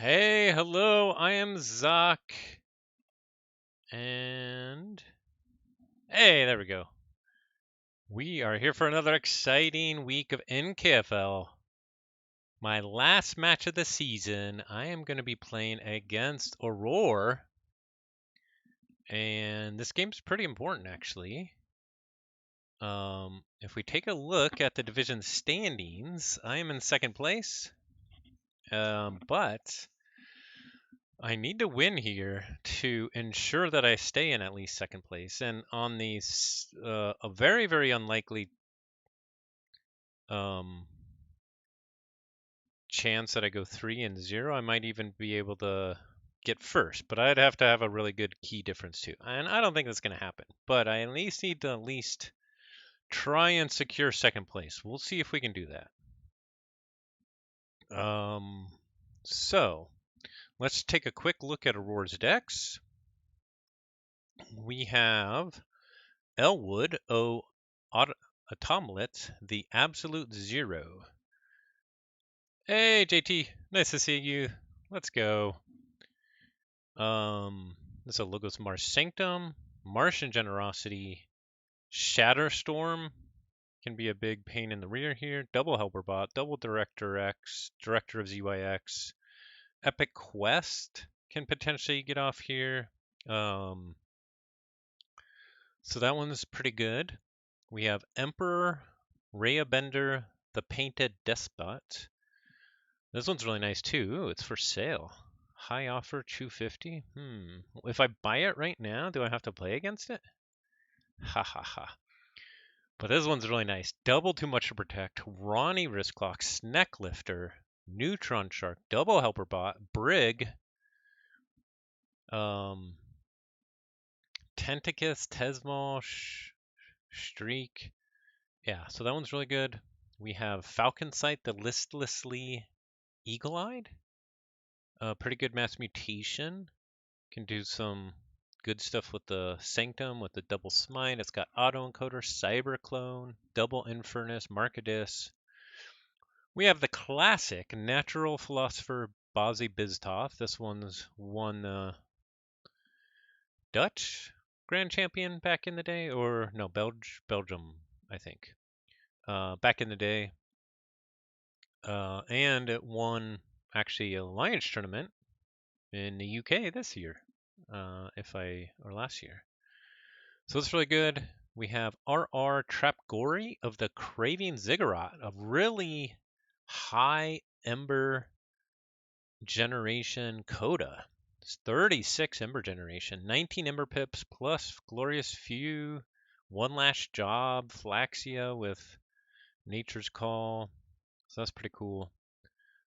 Hey, hello, I am Zoc. And hey, there we go. We are here for another exciting week of NKFL. My last match of the season, I am going to be playing against Aurore. And this game's pretty important, actually. If we take a look at the division standings, I am in second place. But I need to win here to ensure that I stay in at least second place. And on these, a very, very unlikely um, chance that I go 3-0, I might even be able to get first. But I'd have to have a really good key difference too. And I don't think that's going to happen. But I at least need to try and secure second place. We'll see if we can do that. So let's take a quick look at Aurore's decks. We have Elwood, Automlet, the Absolute Zero. Hey, JT, nice to see you. Let's go. This is a Logos Mars Sanctum, Martian Generosity, Shatterstorm can be a big pain in the rear here. Double Helperbot, double Director X, Director of ZYX. Epic Quest can potentially get off here. So that one's pretty good. We have Emperor, Rhea Bender, the Painted Despot. This one's really nice too. Ooh, it's for sale. High offer 250. If I buy it right now, do I have to play against it? Ha ha ha. But this one's really nice. Double Too Much to Protect, Ronnie Wristclock, Sneck Lifter, Neutron Shark, Double Helper Bot, Brig, Tentacus, Tesmal, Streak. Yeah, so that one's really good. We have Falcon Sight, the Listlessly Eagle-Eyed. Pretty good mass mutation. Can do some good stuff with the Sanctum, with the double smite. It's got autoencoder, cyberclone, double infernus, Markadis. We have the classic natural philosopher Bazi Biztoth. This one's won Dutch Grand Champion back in the day, or no, Belgium, I think, back in the day. And it won actually a Alliance tournament in the UK this year, or last year. So it's really good. We have RR Trapgory of the Craving Ziggurat, a really high Ember generation coda. It's 36 Ember generation, 19 Ember pips plus Glorious Few, One Last Job, Flaxia with Nature's Call. So that's pretty cool.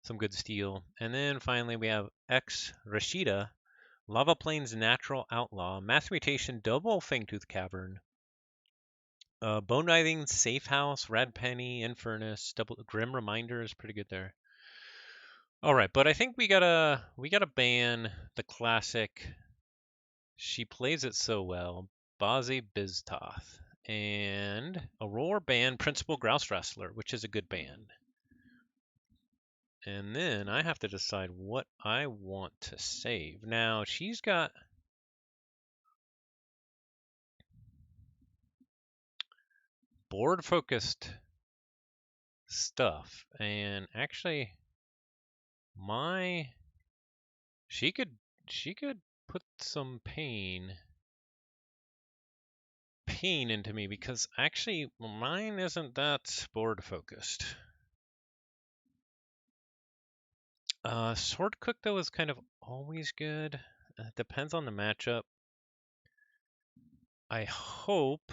Some good steel. And then finally we have X Rashida, Lava Plains Natural Outlaw, Mass Mutation Double Fangtooth Cavern, Bone Diving, Safe House, Red Penny, Infernus, Double Grim Reminder is pretty good there. All right, but I think we gotta ban the classic. She plays it so well, Bazi Biztoth, and Aurore ban Principal Grouse Wrestler, which is a good ban. And then I have to decide what I want to save. Now she's got board focused stuff, and actually she could put some pain into me, because actually mine isn't that board focused. Sword Cook though is kind of always good. Depends on the matchup. I hope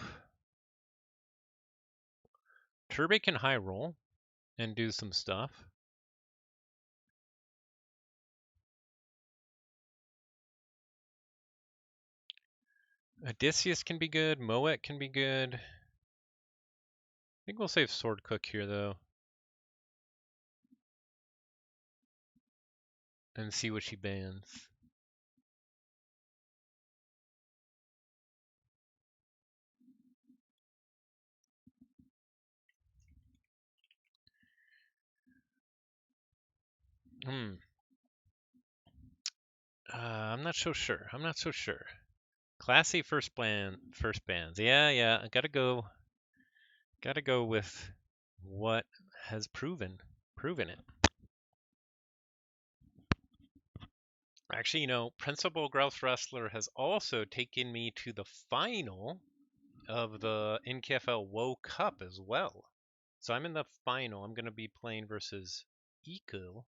Turbe can high roll and do some stuff. Odysseus can be good. Moet can be good. I think we'll save Sword Cook here though, and see what she bans. I'm not so sure. I'm not so sure. Classy first bands. Yeah. I gotta go with what has proven it. Actually, Principal Grouse Wrestler has also taken me to the final of the NKFL Woe Cup as well. So I'm in the final. I'm going to be playing versus Eco,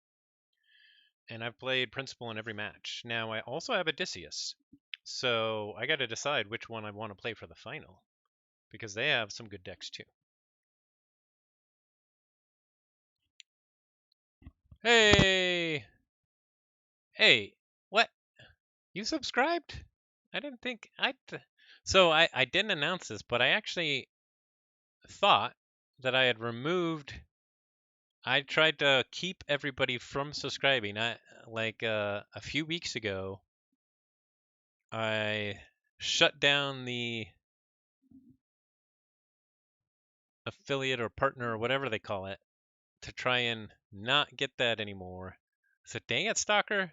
and I've played Principal in every match. Now I also have Odysseus, so I got to decide which one I want to play for the final because they have some good decks too. Hey, hey, what? You subscribed? I didn't think I. So I didn't announce this, but I actually thought that I had removed. I tried to keep everybody from subscribing. A few weeks ago, I shut down the affiliate or partner or whatever they call it to try and not get that anymore. So dang it, Stalker.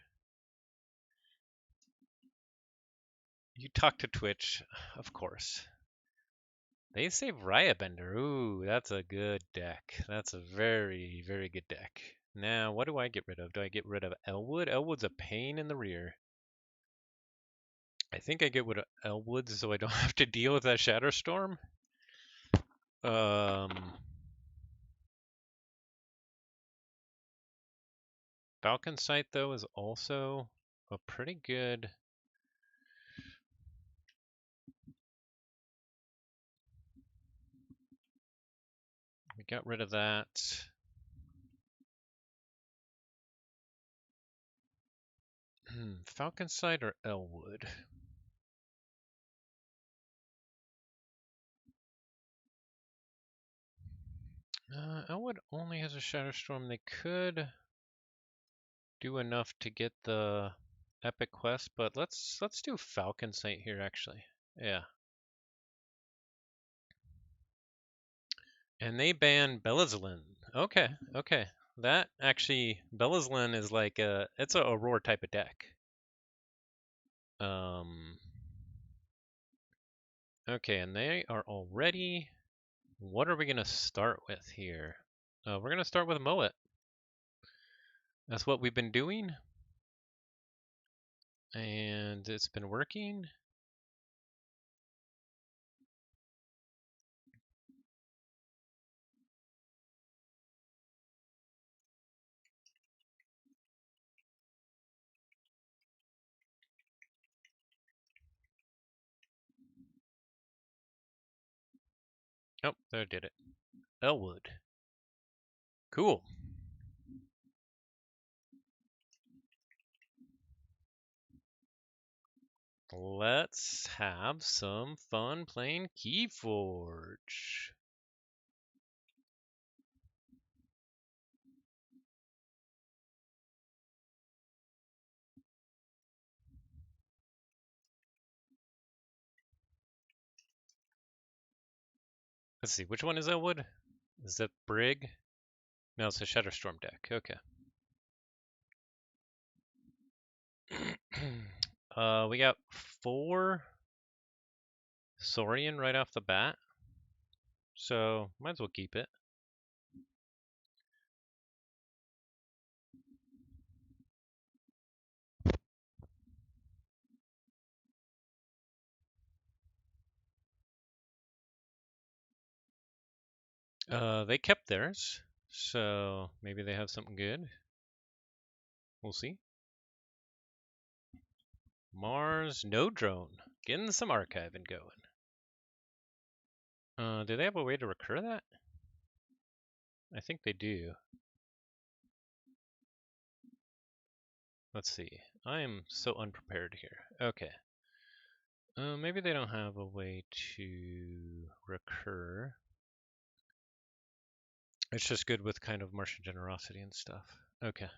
You talk to Twitch, of course. They say Bender. Ooh, that's a good deck. That's a very, very good deck. Now, what do I get rid of? Do I get rid of Elwood? Elwood's a pain in the rear. I think I get rid of Elwood so I don't have to deal with that Shatterstorm. Falcon Sight, though, is also a pretty good... We got rid of that. Falcon Sight or Elwood? Elwood only has a Shatterstorm. They could do enough to get the Epic Quest, but let's do Falcon Sight here, actually. Yeah. And they ban Belizalin. Okay. That actually, Belizalin is like it's a Aurore type of deck. Okay, and they are already... What are we going to start with here? We're going to start with Moet. That's what we've been doing. And it's been working. Oh, there, did it. Elwood. Cool. Let's have some fun playing Keyforge. Let's see, which one is Elwood? Is it Brig? No, it's a Shatterstorm deck. Okay. We got 4 Saurian right off the bat, so might as well keep it. They kept theirs, so maybe they have something good. We'll see. Mars, no drone. Getting some archiving going. Do they have a way to recur that? I think they do. Let's see. I am so unprepared here. Okay. Maybe they don't have a way to recur. It's just good with kind of Martian generosity and stuff. Okay.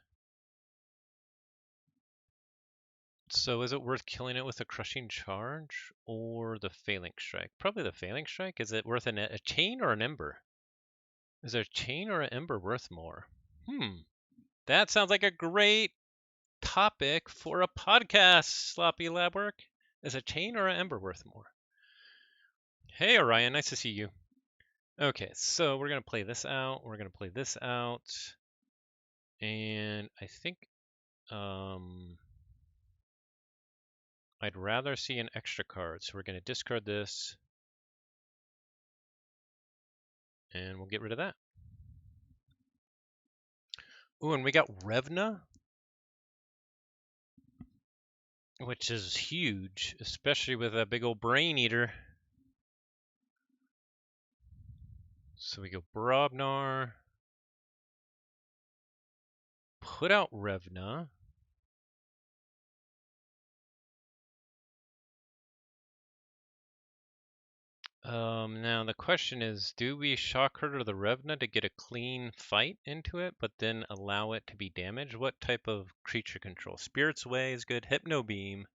So is it worth killing it with a crushing charge or the phalanx strike? Probably the phalanx strike. Is it worth a chain or an ember? Is there a chain or an ember worth more? That sounds like a great topic for a podcast, Sloppy Lab Work. Is a chain or an ember worth more? Hey, Orion, nice to see you. Okay, so we're going to play this out. We're going to play this out. And I think I'd rather see an extra card. So we're going to discard this. And we'll get rid of that. Ooh, and we got Revna, which is huge, especially with that big old brain eater. So we go Brobnar, put out Revna. Now the question is, do we shock her to the Revna to get a clean fight into it, but then allow it to be damaged? What type of creature control? Spirit's Way is good. Hypno Beam.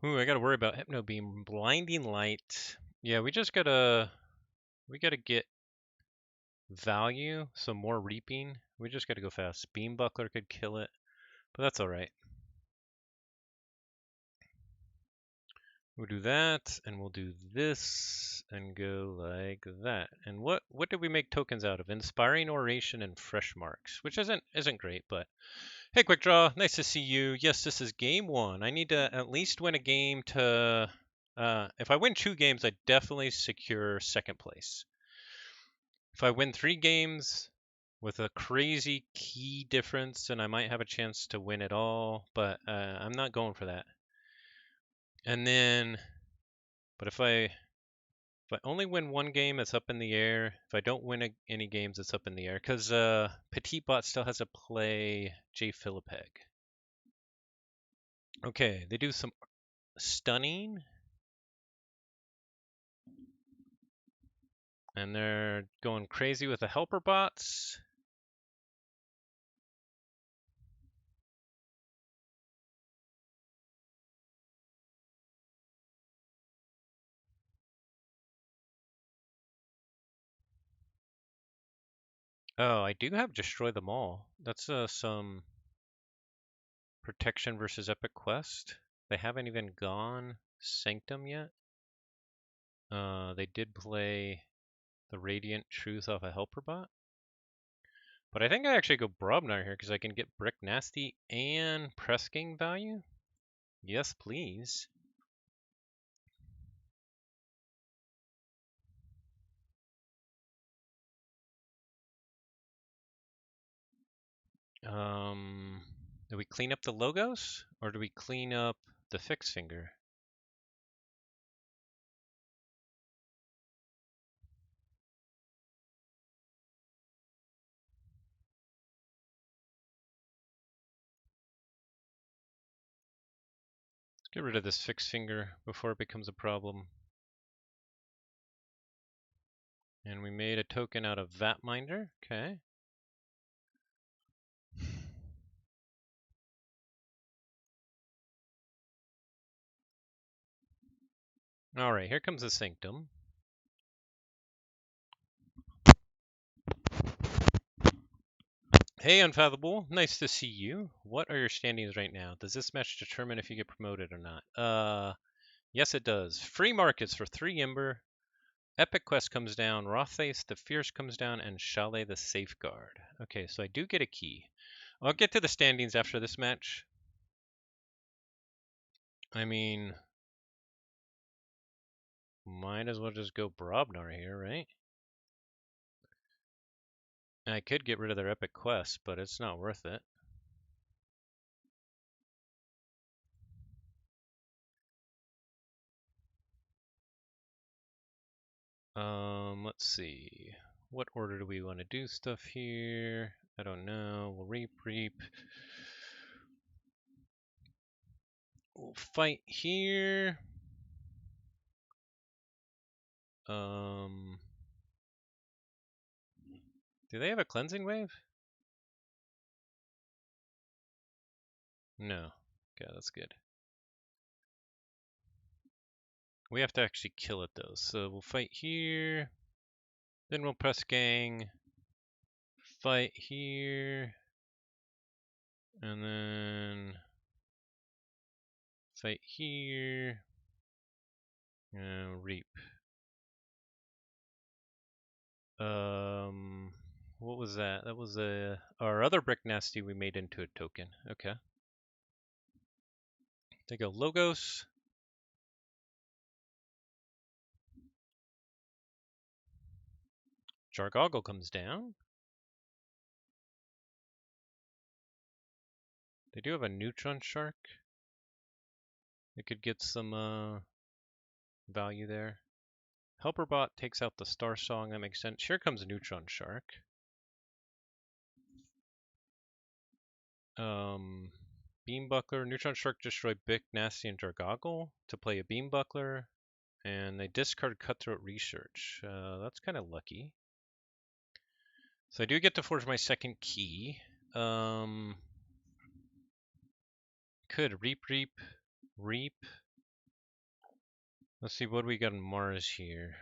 Ooh, I gotta worry about Hypno Beam. Blinding Light. Yeah, we gotta get value, some more reaping. We just gotta go fast. Beam Buckler could kill it, but that's alright. We'll do that, and we'll do this, and go like that. And what did we make tokens out of? Inspiring Oration and Fresh Marks, which isn't great, but hey, Quick Draw, nice to see you. Yes, this is game one. I need to at least win a game to. If I win 2 games, I definitely secure second place. If I win 3 games with a crazy key difference, then I might have a chance to win it all, but I'm not going for that. And then, but if I only win 1 game, it's up in the air. If I don't win any games, it's up in the air. Because Petite Bot still has to play J. Philippeg. Okay, they do some stunning. And they're going crazy with the helper bots. Oh, I do have Destroy Them All. That's some protection versus Epic Quest. They haven't even gone Sanctum yet. They did play the Radiant Truth off a helper bot. But I think I actually go Brobnar here because I can get Brick Nasty and Press Gang value. Yes, please. Do we clean up the logos or do we clean up the fix finger? Let's get rid of this fix finger before it becomes a problem. And we made a token out of Vatminder. Okay. All right, here comes the Sanctum. Hey, Unfathomable, nice to see you. What are your standings right now? Does this match determine if you get promoted or not? Yes, it does. Free markets for 3 Ember. Epic Quest comes down. Rothace the Fierce comes down, and Chalet the Safeguard. Okay, so I do get a key. I'll get to the standings after this match. I mean, might as well just go Brobnar here, right? I could get rid of their Epic Quest, but it's not worth it. Let's see. What order do we want to do stuff here? I don't know. We'll reap. We'll fight here. Do they have a cleansing wave? No. Okay, that's good. We have to actually kill it though. So we'll fight here. Then we'll press gang. Fight here. And then fight here. Reap. What was that? That was our other brick nasty we made into a token. Okay. They go Logos. Jargoggle comes down. They do have a Neutron Shark. They could get some value there. Helperbot takes out the Star Song. That makes sense. Here comes a Neutron Shark. Beam Buckler. Neutron Shark destroy Big Nasty and Jargoggle to play a Beam Buckler. And they discard Cutthroat Research. That's kind of lucky. So I do get to forge my second key. Could reap. Let's see what we got on Mars here.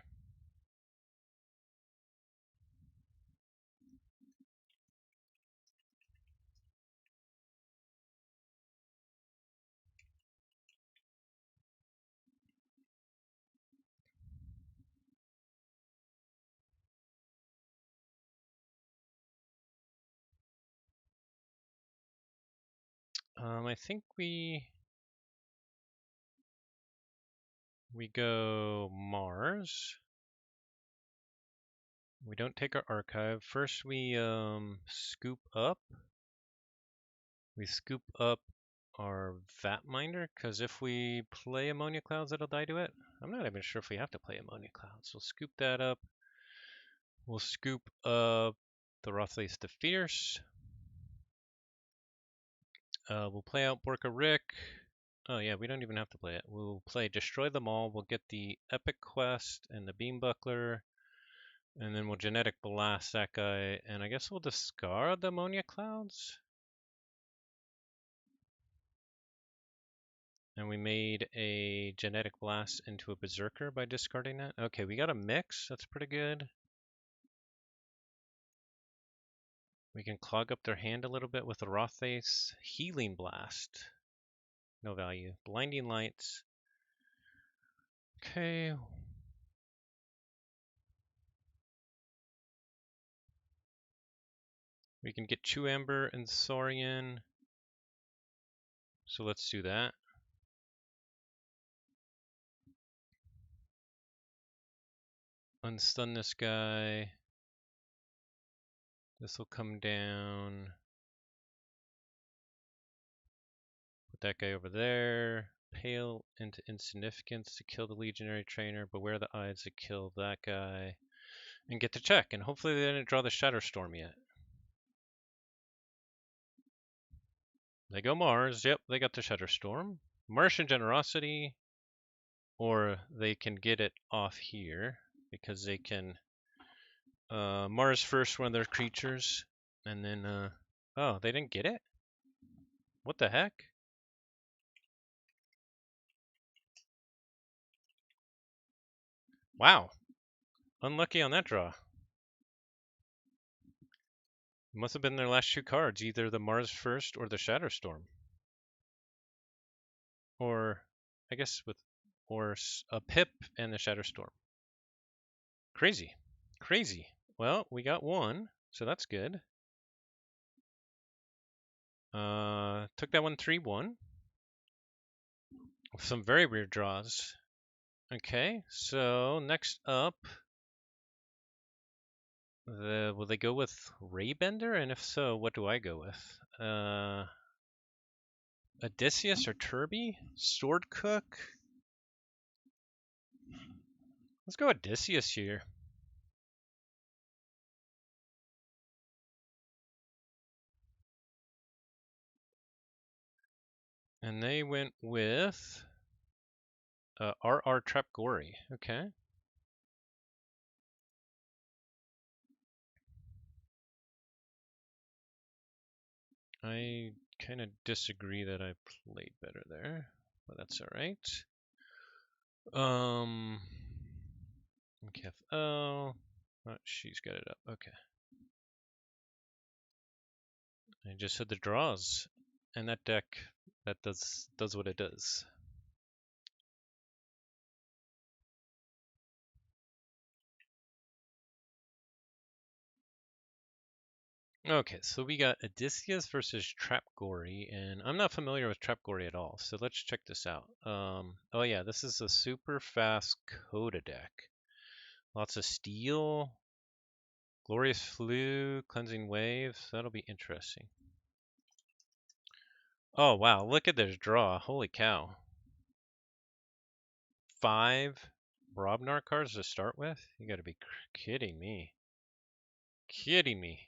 I think we go Mars. We don't take our archive. First we scoop up. We scoop up our Vat Minder, because if we play Ammonia Clouds, it'll die to it. I'm not even sure if we have to play Ammonia Clouds. We'll scoop that up. We'll scoop up the Rothlace the Fierce. We'll play out Borka Rick. Oh yeah, we don't even have to play it. We'll play Destroy Them All. We'll get the Epic Quest and the Beam Buckler. And then we'll Genetic Blast that guy. And I guess we'll discard the Ammonia Clouds. And we made a Genetic Blast into a Berserker by discarding that. Okay, we got a mix. That's pretty good. We can clog up their hand a little bit with a Rothace. Healing Blast. No value. Blinding Lights. Okay. We can get Chew Amber and Saurian. So let's do that. Unstun this guy. This will come down. Put that guy over there. Pale into insignificance to kill the Legionary Trainer. Beware the Eyes to kill that guy. And get to check. And hopefully they didn't draw the Shatterstorm yet. They go Mars. Yep, they got the Shatterstorm. Martian Generosity. Or they can get it off here. Because they can Mars first one of their creatures. And then, oh, they didn't get it? What the heck? Wow. Unlucky on that draw. It must have been their last two cards, either the Mars First or the Shatterstorm. Or, I guess or a Pip and the Shatterstorm. Crazy. Crazy. Well, we got one, so that's good. Took that one 3-1. Some very weird draws. Okay, so next up, will they go with Raybender? And if so, what do I go with? Odysseus or Turby? Sword Cook? Let's go Odysseus here. And they went with RR Trap Gory. Okay. I kind of disagree that I played better there, but that's all right. NKFL. Oh, she's got it up. Okay. I just had the draws. And that deck, that does what it does. Okay, so we got Odysseus versus Trapgory, and I'm not familiar with Trapgory at all, so let's check this out. Oh yeah, this is a super fast Coda deck. Lots of steel, Glorious Flu, Cleansing Waves. That'll be interesting. Oh wow, look at this draw. Holy cow. 5 Brobnar cards to start with? You gotta be kidding me. Kidding me.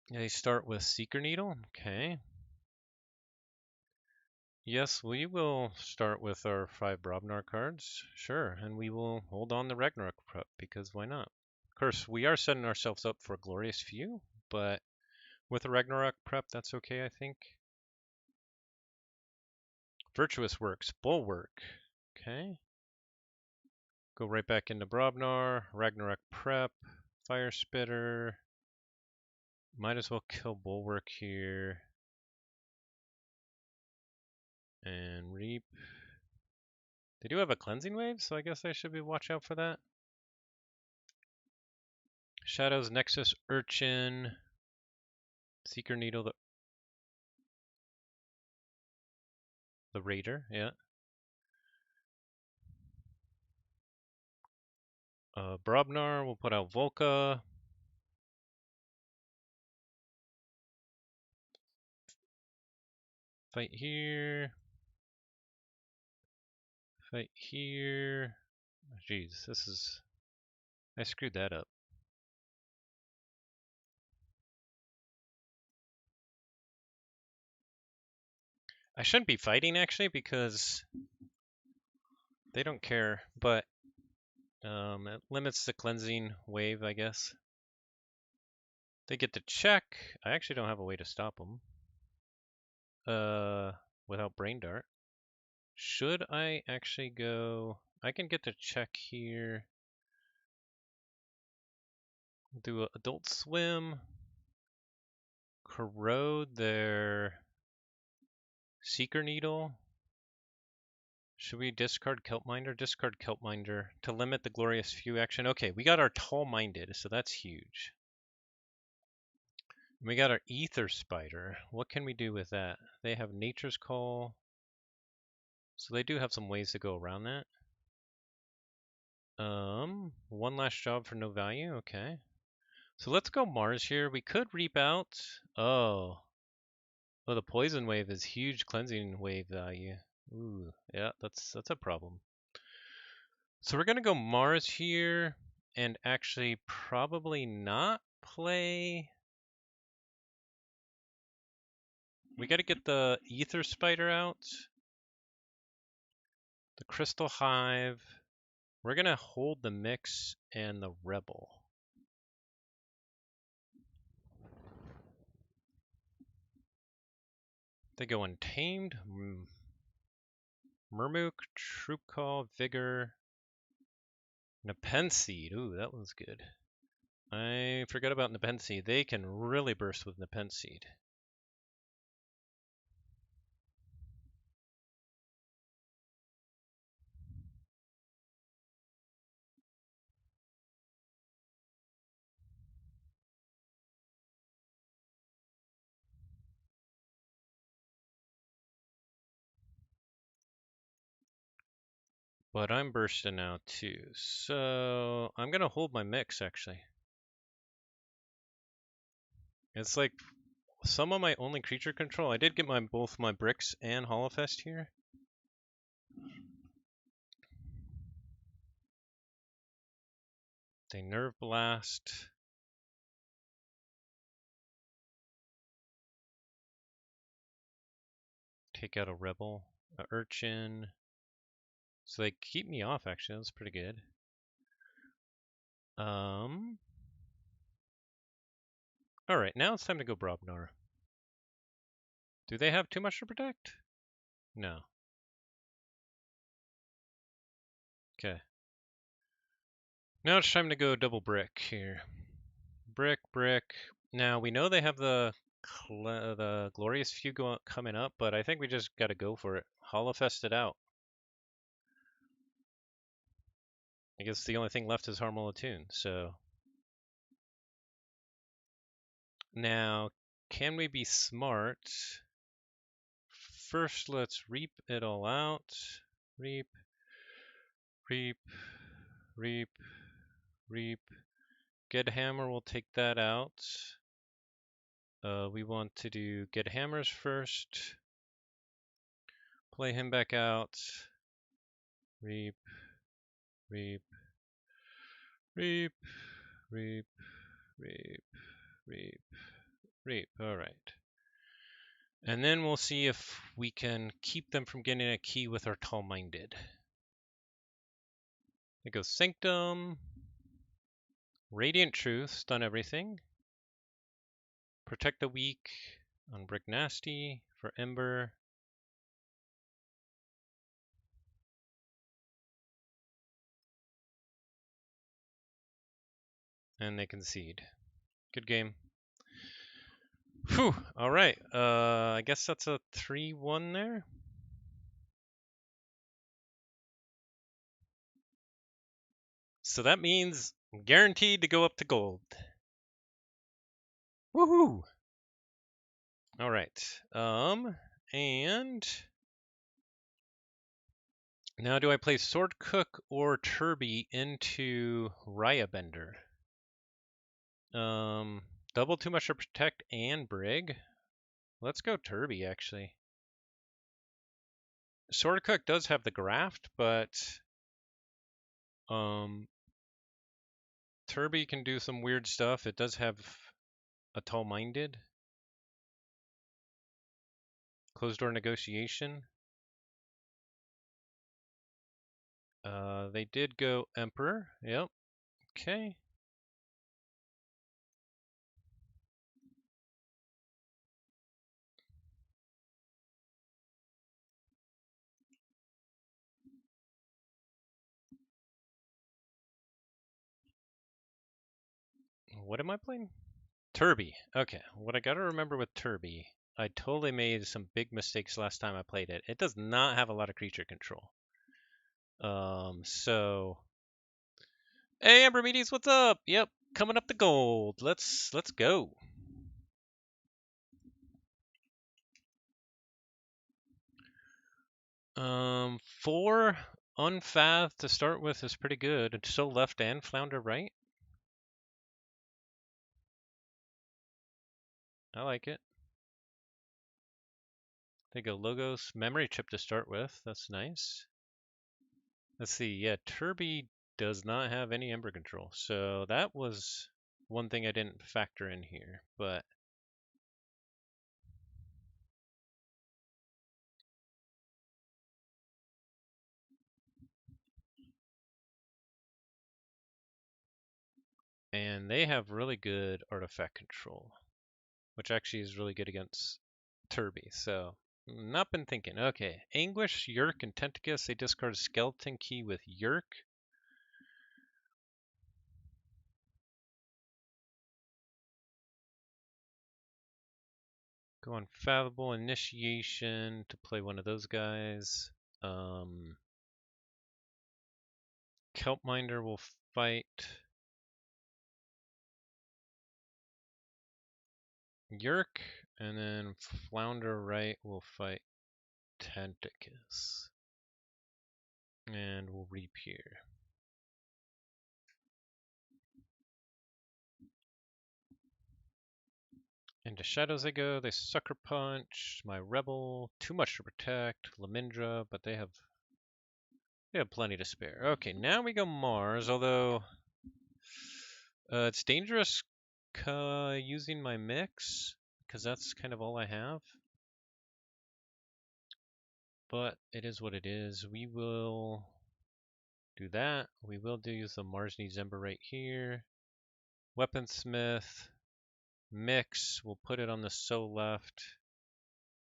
They start with Seeker Needle? Okay. Yes, we will start with our 5 Brobnar cards. Sure, and we will hold on the Ragnarok prep, because why not? Of course, we are setting ourselves up for a Glorious Few, but with a Ragnarok prep, that's okay, I think. Virtuous Works, Bulwark. Okay. Go right back into Brobnar, Ragnarok prep, Fire Spitter. Might as well kill Bulwark here. And Reap. They do have a Cleansing Wave, so I guess I should be watch out for that. Shadows, Nexus, Urchin, Seeker Needle, the Raider, yeah. Brobnar, we'll put out Volca. Fight here. Fight here. Jeez, this is... I screwed that up. I shouldn't be fighting, actually, because they don't care, but it limits the cleansing wave, I guess. They get to check. I actually don't have a way to stop them. Without Brain Dart. Should I actually go... I can get to check here. Do an Adult Swim. Corrode their Seeker Needle. Should we discard Kelpminder? Discard Kelpminder to limit the Glorious Few action. Okay, we got our Tall Minded, so that's huge. We got our Ether Spider. What can we do with that? They have Nature's Call. So they do have some ways to go around that. One last job for no value. Okay. So let's go Mars here. We could Reap out. Oh. Oh, the Poison Wave is huge cleansing wave value. Ooh, yeah, that's a problem. So we're gonna go Mars here and actually probably not play. We gotta get the Ether Spider out. The Crystal Hive. We're gonna hold the Mix and the Rebel. They go Untamed, Murmuk, Troop Call, Vigor, Nepenthe. Ooh, that one's good. I forgot about Nepenthe. They can really burst with Nepenthe. But I'm bursting out too, so I'm gonna hold my Mix actually. It's like some of my only creature control. I did get both my Bricks and Hollowfest here. They Nerve Blast. Take out a Rebel, a Urchin. So they keep me off actually. That's pretty good. Alright, now it's time to go Brobnar. Do they have too much to protect? No. Okay. Now it's time to go double Brick here. Brick, Brick. Now we know they have the the Glorious Few coming up, but I think we just got to go for it. Hollowfest it out. I guess the only thing left is Harmonic Tune, so. Now, can we be smart? First, let's reap it all out. Reap, reap, reap, reap. Get hammer, we'll take that out. We want to do get hammers first. Play him back out. Reap, reap, reap, reap, reap, reap, reap. All right. And then we'll see if we can keep them from getting a key with our tall-minded. It goes Sanctum, Radiant Truth, stun everything. Protect the weak, unbrick nasty for Ember. And they concede. Good game. Whew, all right. I guess that's a 3-1 there. So that means I'm guaranteed to go up to gold. Woohoo! All right. And now do I play Sword Cook or Turby into Raya Bender? Double too much to protect and Brig. Let's go Turby actually. Sword Cook does have the graft, but Turby can do some weird stuff. It does have a tall-minded. Closed door negotiation. They did go Emperor. Yep. Okay. What am I playing? Turby. Okay. What I gotta remember with Turby, I totally made some big mistakes last time I played it. It does not have a lot of creature control. So. Hey, Ambermedes, what's up? Yep, coming up to gold. Let's go. Four Unfath to start with is pretty good. It's so left and flounder right. I like it. They go Logos memory chip to start with. That's nice. Let's see. Yeah, Turby does not have any Ember control. So that was one thing I didn't factor in here, but and they have really good artifact control, which actually is really good against Turby. So not been thinking. Okay, Anguish, Yerk, and Tentacus. They discard Skeleton Key with Yerk. Go on Fathomable Initiation to play one of those guys. Kelpminder will fight Yerk, and then Flounder Right will fight Tentacus. And we'll reap here. Into Shadows they go. They Sucker Punch. My Rebel. Too much to protect. Lamindra, but they have plenty to spare. Okay, now we go Mars, although it's dangerous using my mix, because that's kind of all I have. But it is what it is. We will do that. We will do the Mars needs Ember right here. Weaponsmith. Mix. We'll put it on the so left.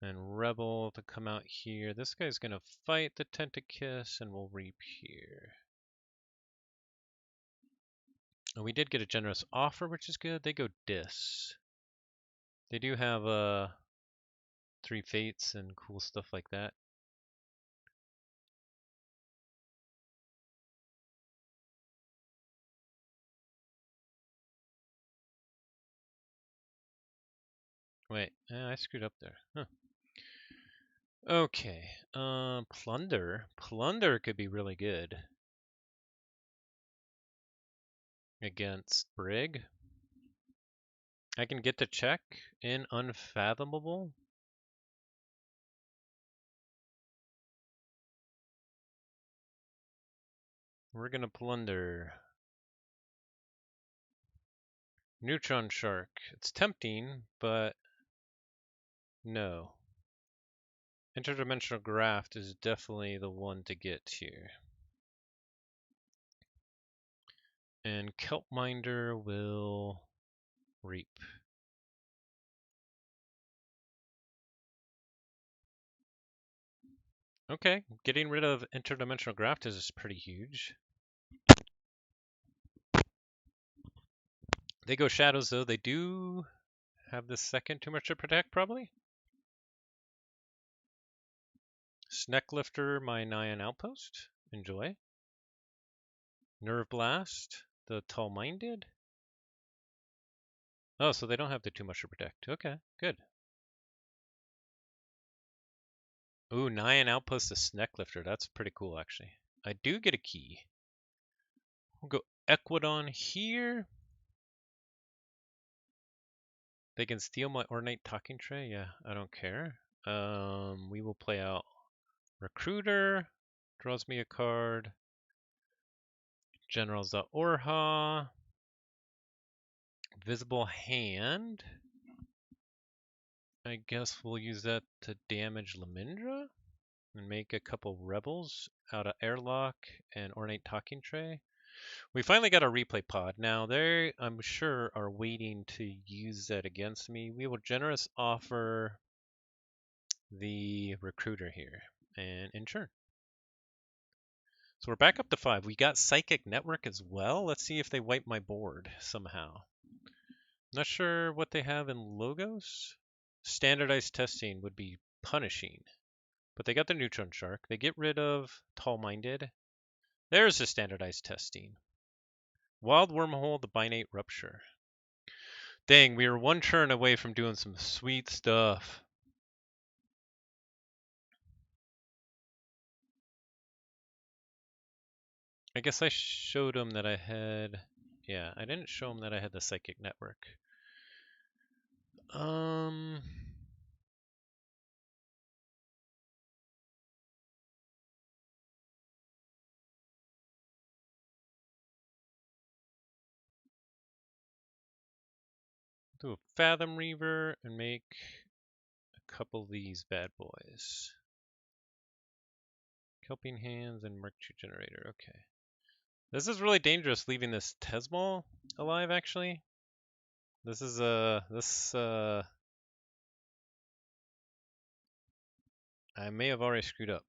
And Rebel to come out here. This guy's going to fight the Tentacus, and we'll reap here. And we did get a generous offer, which is good. They go Dis. They do have 3 fates and cool stuff like that. Wait, I screwed up there. Huh. Okay. Plunder. Plunder could be really good against Brig. I can get the check in Unfathomable. We're gonna plunder. Neutron Shark. It's tempting, but no. Interdimensional Graft is definitely the one to get here. And Kelpminder will reap. Okay, getting rid of Interdimensional Graft is pretty huge. They go Shadows, though. They do have the second too much to protect, probably. Snecklifter, my Nyan Outpost. Enjoy. Nerve Blast, the Tall-Minded. Oh, so they don't have the too much to protect. Okay, good. Ooh, Nyan Outpost, the Snecklifter. That's pretty cool, actually. I do get a key. We'll go Equidon here. They can steal my Ornate Talking Tray. Yeah, I don't care. We will play out Recruiter. Draws me a card. General's the Orha. Visible Hand. I guess we'll use that to damage Lamindra and make a couple rebels out of Airlock and Ornate Talking Tray. We finally got a replay pod. Now they, I'm sure, are waiting to use that against me. We will generous offer the recruiter here and ensure. So we're back up to 5. We got Psychic Network as well. Let's see if they wipe my board somehow. Not sure what they have in logos. Standardized testing would be punishing. But they got the Neutron Shark. They get rid of Tall-Minded. There's the standardized testing. Wild Wormhole, the Binate Rupture. Dang, we were one turn away from doing some sweet stuff. I guess I showed him that I had... Yeah, I didn't show him that I had the Psychic Network. Do a Fathom Reaver and make a couple of these bad boys. Kelping Hands and Mercury Generator. Okay. This is really dangerous leaving this Tesmal alive, actually. This is, I may have already screwed up.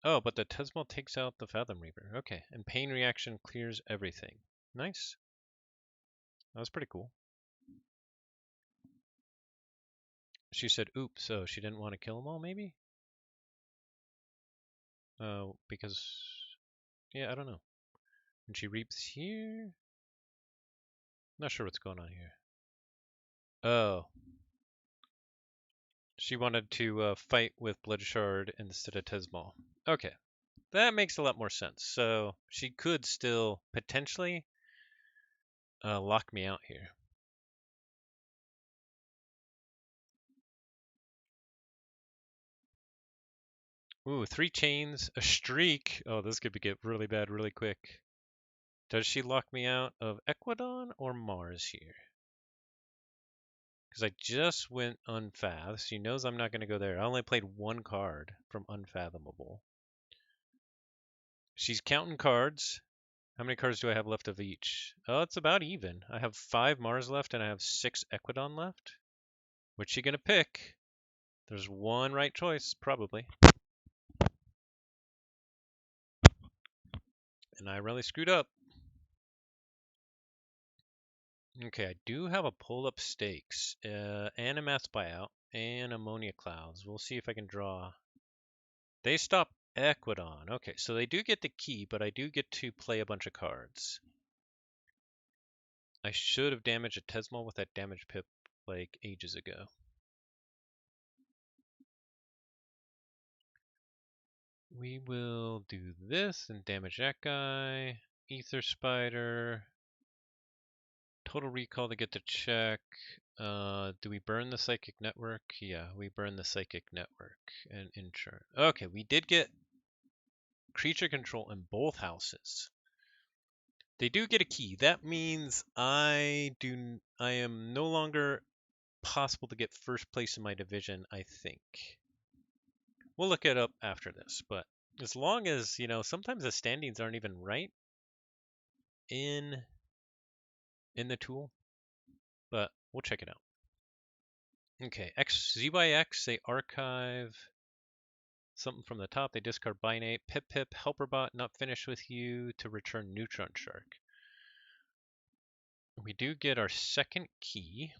Oh, but the Tesmal takes out the Fathom Reaver. Okay, and Pain Reaction clears everything. Nice. That was pretty cool. She said, oops, so she didn't want to kill them all, maybe? Because, yeah, I don't know. And she reaps here? Not sure what's going on here. Oh. She wanted to fight with Bloodshard instead of Tesmal. Okay. That makes a lot more sense. So she could still potentially lock me out here. Ooh, 3 chains, a streak. Oh, this could get really bad really quick. Does she lock me out of Equidon or Mars here? Because I just went Unfath. She knows I'm not going to go there. I only played 1 card from Unfathomable. She's counting cards. How many cards do I have left of each? Oh, it's about even. I have 5 Mars left and I have 6 Equidon left. What's she going to pick? There's one right choice, probably. And I really screwed up. Okay, I do have a pull-up stakes, and a mass buyout, and ammonia clouds. We'll see if I can draw. They stop Equidon. Okay, so they do get the key, but I do get to play a bunch of cards. I should have damaged a Tesmal with that damage pip like ages ago. We will do this and damage that guy. Ether Spider. Total recall to get the check. Do we burn the psychic network? Yeah, we burn the psychic network and insurance. Okay, we did get creature control in both houses. They do get a key. That means I am no longer possible to get first place in my division, I think. We'll look it up after this, but as long as, sometimes the standings aren't even right in the tool, but we'll check it out. Okay, Z by X, they archive something from the top. They discard Binate, Pip Pip, Helperbot, not finished with you to return Neutron Shark. We do get our second key.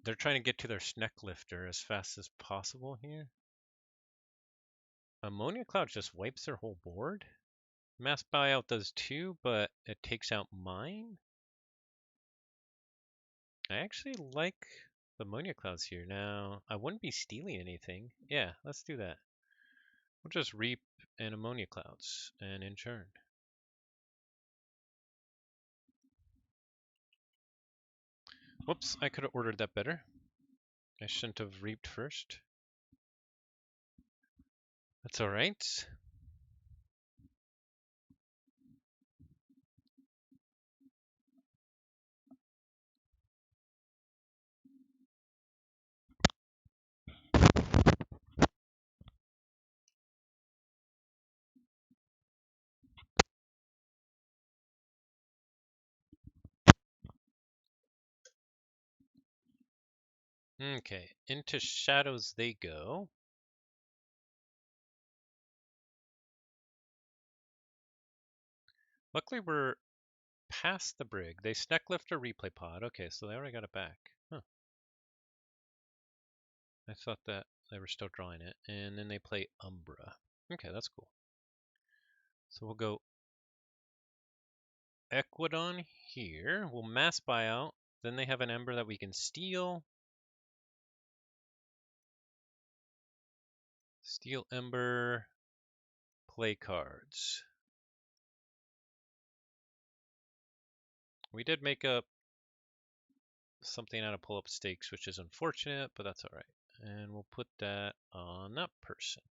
They're trying to get to their Sneck Lifter as fast as possible here. Ammonia Cloud just wipes their whole board. Mass Buyout does too, but it takes out mine. I actually like the Ammonia Clouds here. Now, I wouldn't be stealing anything. Yeah, let's do that. We'll just Reap and Ammonia Clouds and Inchurn. Whoops, I could have ordered that better. I shouldn't have reaped first. That's alright. Okay, into shadows they go. Luckily we're past the brig. They Sneck Lifter replay pod. Okay, so they already got it back. Huh. I thought that they were still drawing it. And then they play Umbra. Okay, that's cool. So we'll go Equidon here. We'll mass buyout. Then they have an Ember that we can steal. Steal Ember. Play cards. We did make up something out of pull-up stakes, which is unfortunate, but that's alright. And we'll put that on that person.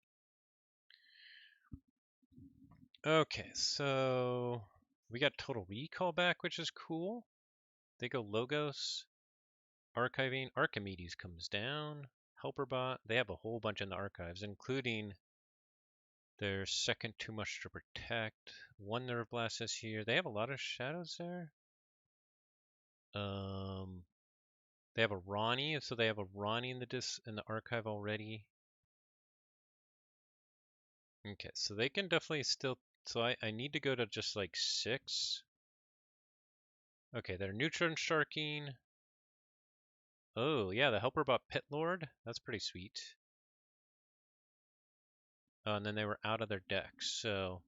Okay, so we got total recall back, which is cool. They go Logos, archiving, Archimedes comes down, Helperbot. They have a whole bunch in the archives, including their second Too Much to Protect. One Nerve Blast is here. They have a lot of shadows there. They have a Ronnie, so they have a Ronnie in the archive already. Okay, so they can definitely still. So I need to go to just like 6. Okay, they're Neutron Sharking. Oh, yeah, the Helperbot Pit Lord. That's pretty sweet. Oh, and then they were out of their decks, so.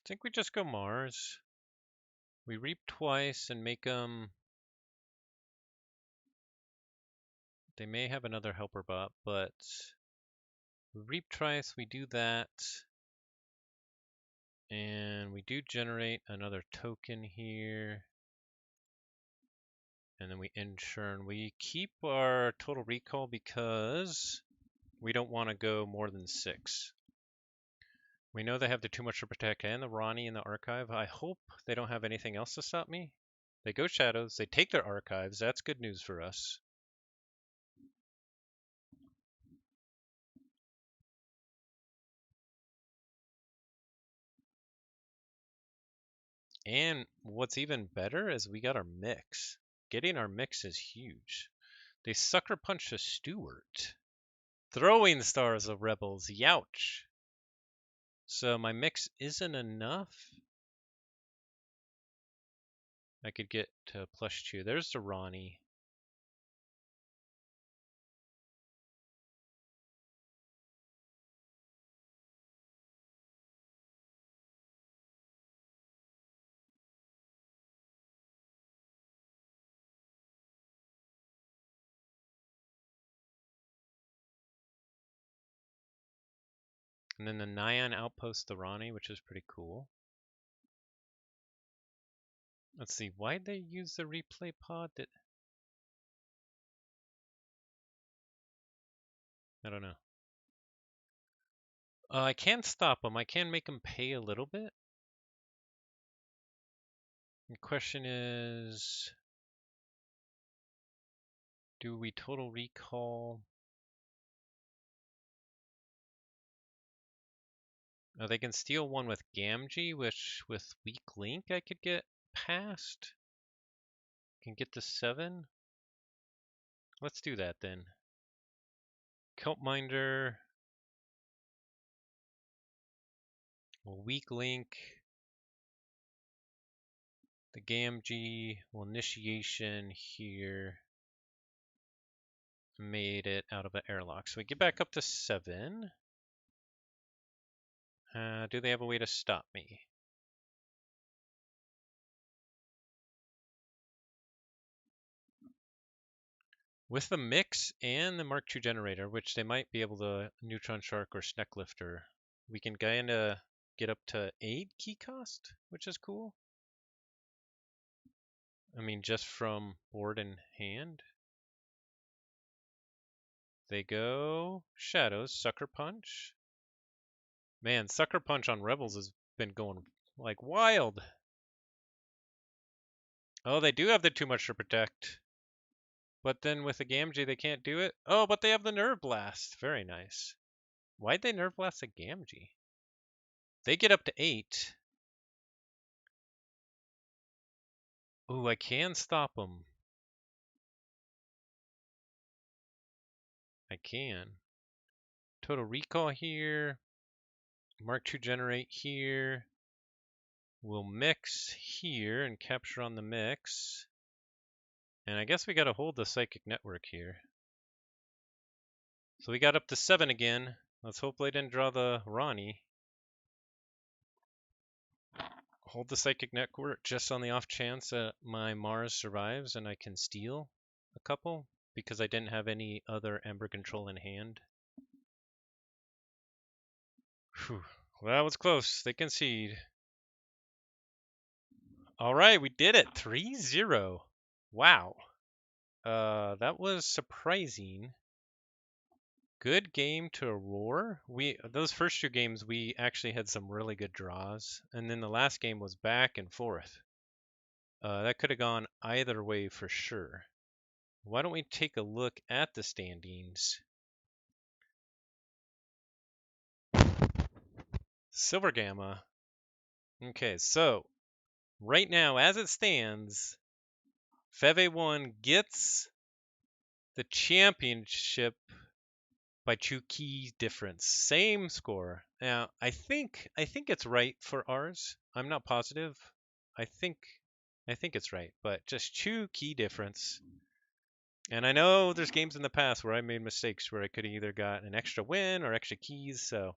I think we just go Mars. We reap twice and make them. They may have another Helperbot, but we reap twice, we do that. And we do generate another token here. And then we inchurn. We keep our total recall because we don't want to go more than 6. We know they have the Too Much to Protect and the Ronnie in the archive. I hope they don't have anything else to stop me. They go shadows. They take their archives. That's good news for us. And what's even better is we got our mix. Getting our mix is huge. They sucker punch a Stewart. Throwing stars of rebels. Youch. So my mix isn't enough. I could get to +2. There's the Ronnie. And then the Nyan outpost the Ronnie, which is pretty cool. Let's see, why'd they use the replay pod? I don't know. I can stop them. I can make them pay a little bit. The question is, do we total recall? Oh, they can steal one with Gamgee, which with weak link I could get past. Can get to 7. Let's do that then. Kelpminder. Weak link. The Gamgee will initiation here. Made it out of an airlock. So we get back up to 7. Do they have a way to stop me? With the mix and the Mark II generator, which they might be able to Neutron Shark or Snecklifter, we can kind of get up to 8 key cost, which is cool. I mean, just from board in hand. They go Shadows, Sucker Punch. Man, Sucker Punch on Rebels has been going like wild. Oh, they do have the too much to protect. But then with the Gamgee, they can't do it. Oh, but they have the Nerve Blast. Very nice. Why'd they Nerve Blast the Gamgee? They get up to 8. Ooh, I can stop them. I can. Total Recall here. Mark II Generate here. We'll mix here and capture on the mix. And I guess we got to hold the Psychic Network here. So we got up to 7 again. Let's hope they didn't draw the Ronnie. Hold the Psychic Network just on the off chance that my Mars survives and I can steal a couple because I didn't have any other Ember Control in hand. Whew. Well, that was close. They concede. All right, we did it. 3-0. Wow. That was surprising. Good game to Aurore. Those first 2 games we actually had some really good draws, and then the last game was back and forth. That could have gone either way for sure. Why don't we take a look at the standings? Silver Gamma. Okay, so right now, as it stands, Feve1 gets the championship by 2 key difference. Same score. Now, I think it's right for ours. I'm not positive. I think it's right, but just 2 key difference. And I know there's games in the past where I made mistakes where I could have either got an extra win or extra keys, so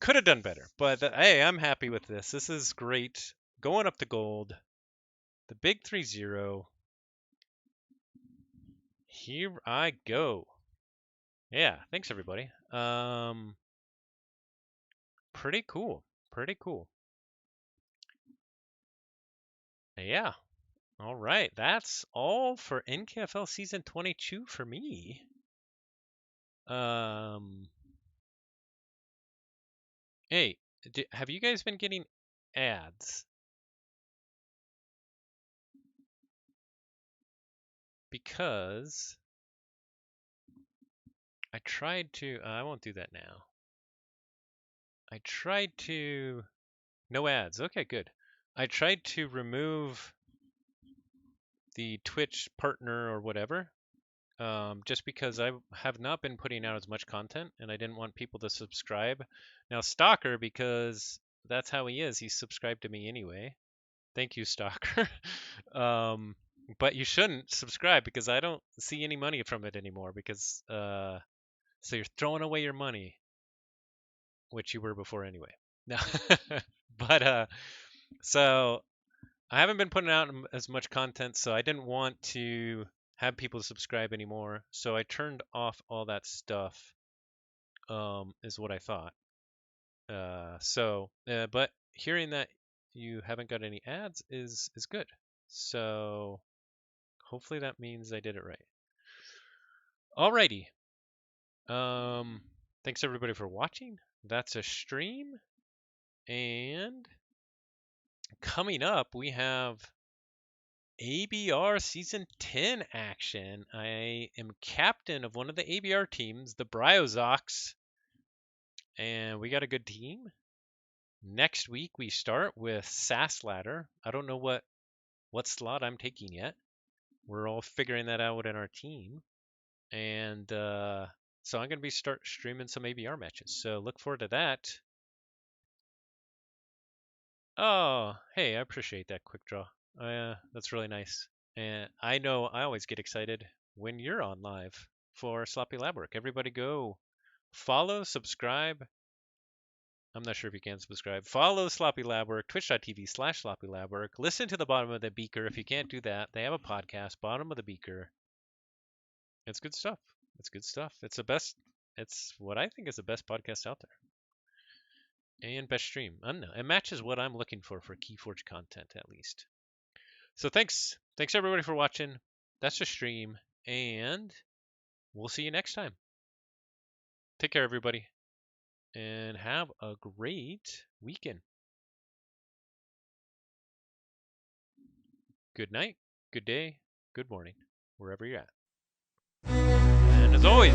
could have done better. But hey, I'm happy with this. This is great. Going up to gold. The big 3-0. Here I go. Yeah, thanks everybody. Pretty cool. Pretty cool. Yeah. All right. That's all for NKFL season 22 for me. Hey, have you guys been getting ads? because I tried to, I won't do that now. I tried to, no ads. Okay, good. I tried to remove the Twitch partner or whatever, just because I have not been putting out as much content and I didn't want people to subscribe. Now, Stalker, because that's how he is, he's subscribed to me anyway. Thank you, Stalker. But you shouldn't subscribe because I don't see any money from it anymore because so you're throwing away your money, which you were before anyway. No. But so I haven't been putting out as much content, so I didn't want to have people subscribe anymore. So I turned off all that stuff. Is what I thought. But hearing that you haven't got any ads is good. So hopefully that means I did it right. Alrighty. Thanks everybody for watching. That's a stream. And coming up, we have ABR Season 10 action. I am captain of one of the ABR teams, the Bryozox. And we got a good team. Next week, we start with SAS Ladder. I don't know what slot I'm taking yet. We're all figuring that out in our team. And so I'm going to be start streaming some ABR matches. So look forward to that. Oh, hey, I appreciate that quick draw. That's really nice. And I know I always get excited when you're on live for Sloppy Lab Work. Everybody go follow, subscribe. I'm not sure if you can subscribe. Follow Sloppy Lab Work, twitch.tv/Sloppy Lab Work. Listen to the Bottom of the Beaker. If you can't do that, they have a podcast, Bottom of the Beaker. It's good stuff. It's good stuff. It's the best. It's what I think is the best podcast out there. And best stream. I don't know. It matches what I'm looking for Keyforge content, at least. So thanks everybody for watching. That's the stream, and we'll see you next time. Take care, everybody, and have a great weekend. Good night, good day, good morning, wherever you're at. And as always,